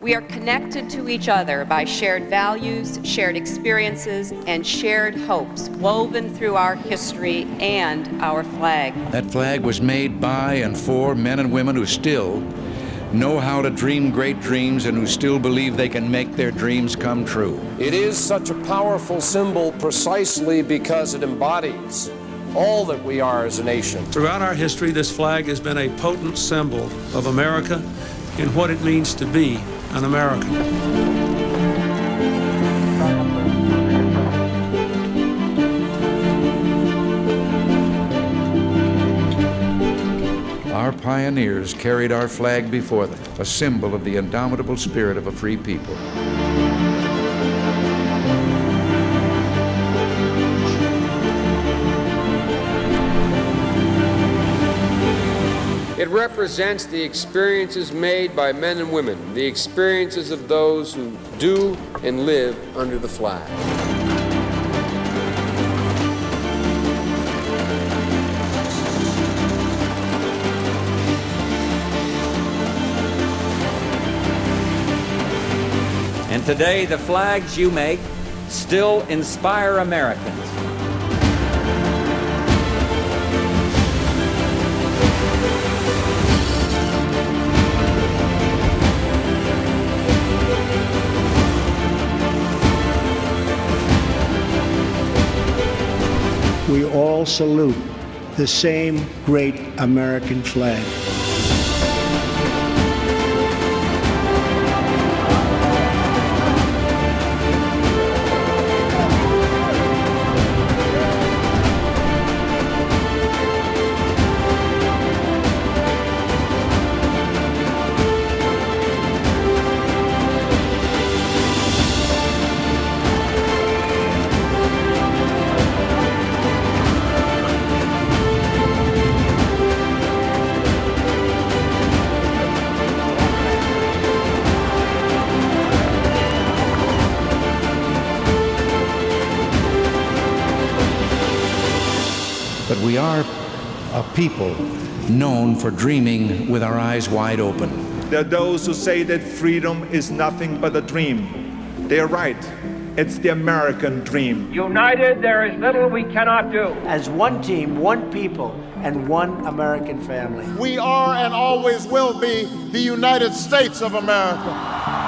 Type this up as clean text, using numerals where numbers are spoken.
We are connected to each other by shared values, shared experiences, and shared hopes woven through our history and our flag. That flag was made by and for men and women who still know how to dream great dreams and who still believe they can make their dreams come true. It is such a powerful symbol precisely because it embodies all that we are as a nation. Throughout our history, this flag has been a potent symbol of America and what it means to be an American. Our pioneers carried our flag before them, a symbol of the indomitable spirit of a free people. It represents the experiences made by men and women, the experiences of those who do and live under the flag. And today, the flags you make still inspire Americans. We all salute the same great American flag. But we are a people known for dreaming with our eyes wide open. There are those who say that freedom is nothing but a dream. They are right. It's the American dream. United, there is little we cannot do. As one team, one people, and one American family. We are and always will be the United States of America.